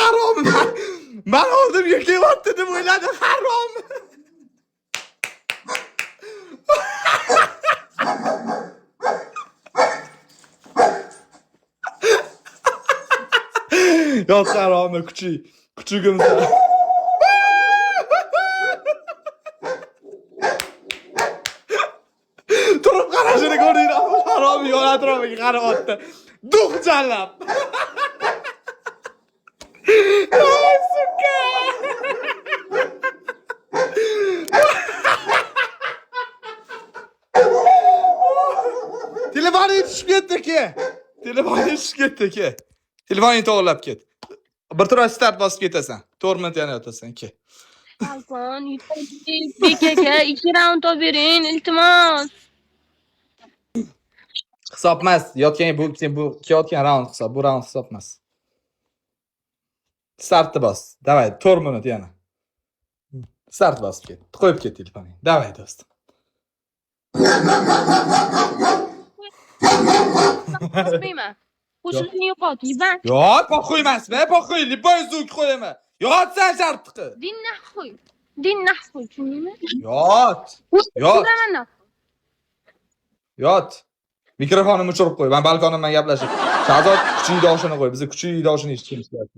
harom. Ben oldimga kelyapti deb o'yladi, harom. Yot haromni kuchugimsa. Turib qarashini ko'ringlar. Harom yo'l atrofiga qarayapti. Duh jallab. Ay suka. Telefonu tushib ketdi-ki. Telefonu tushib ketdi-ki. Telefonni to'g'rilab ket. Bir tur start bosib ketasan. 4 minut yana yotasan-ki. Alfon, BKK 2 raund bering, iltimos. Hisob emas. Yotgan bu yotgan raund hisob. Bu raund hisob emas. Startni bos. Davay, 4 minut yana. Start bosib ket. Qo'yib ket telefoningni. Davay do'stim. Qo'yma. Qo'shilishni yo'qot, yizan. Yo'q, poxuy emasmi? Poxuy, liboy zuk qo'yaman. Yot sen shartqi. Din naxuy. Din naxuy, tushundingmi? Yot. Yot. Uraman. Yot. Mikrofonimni o'chirib qo'y. Men balkonimdan gaplashib. Shahzod kuchli doshini qo'y. Biz kuchli doshini eshitishimiz kerak.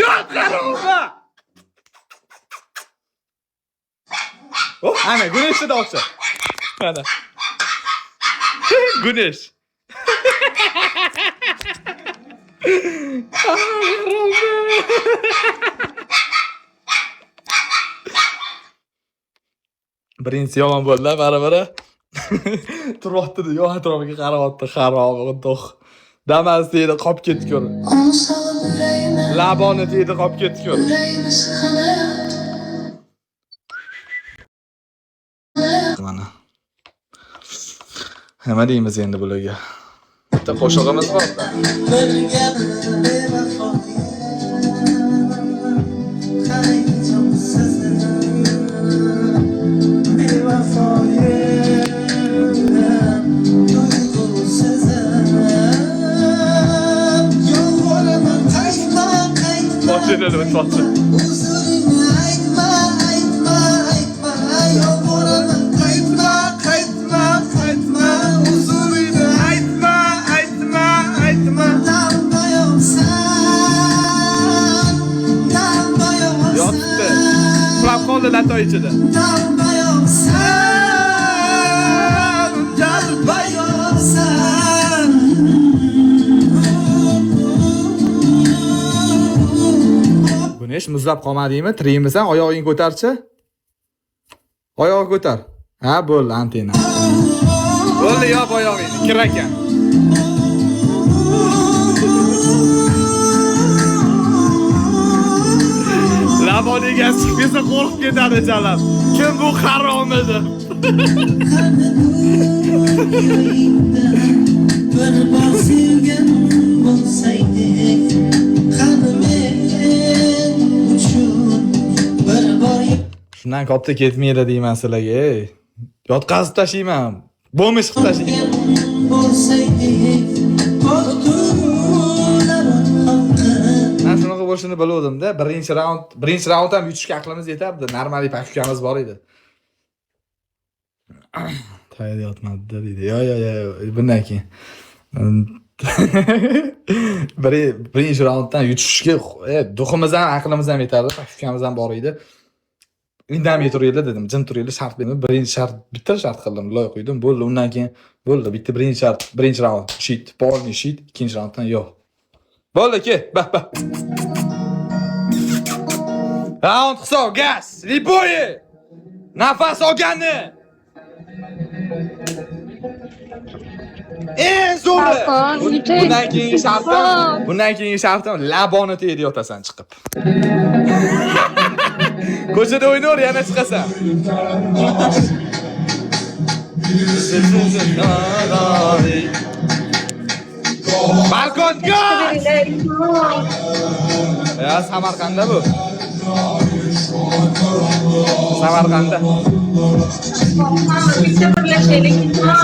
Yot qarova. Oh, ana Güneş'te de olsa. Ana. Güneş. Birinchisi yomon bo'ldi, bara. Turibdi, yo'q atrofiga qarayapti, xarob, xudoq. Damas deydi, qolib ketdi ko'r. Laboni deydi, qolib ketdi ko'r. Mana. Nima deymiz endi bularga? Bitta qo'shig'imiz bor-da. Başlayalım lütfen. Yottı. Kulak koldu lato içinde. Güneş muzlab qolmadingmi? Tiriymisan, oyog'ingni ko'tarchi. Oyog'ini ko'tar. Ha, bo'ldi, antena. Bo'ldi, yop oyog'ingni, kir ekan. Laboniga chiqsa qo'rqib ketadi jalab. Kim bu harom edi? Bir bor sevgan bo'lsaydik, shundan katta ketmaydi deyman sizlarga. Yotqazib tashlayman. Bo'lmish qilib tashlayman. Men shunaqa bo'lishini bilgandim-da. Birinchi raund ham yutishga aqlimiz yetardi. Normal pakukamiz bor edi. Tayyor yotmadi deydi. Yo, bundan keyin. Birinchi raunddan yutishga duximiz ham, aqlimiz ham yetardi. Pakukamiz ham bor edi. Indamay turinglar dedim, jim turinglar, shart berdim. Birinchi shart, bitta shart qildim, loy qo'ydim. Bo'ldi, undan keyin bo'ldi. Bitta birinchi shart, birinchi raund shit, polni shit, ikkinchi raunddan yo'q. Bo'ldi, ke, bah. Raund hisob, gaz, liboye. Nafas olgani. Zo'ri. Bundan keyingi shartim laboni tegdi yotasan chiqib. Ko'chada o'ynar, yana chiqasan. Balkonga! Ya Samarqandda bu. Samarqandda. Bitta birlashaylik, iltimos.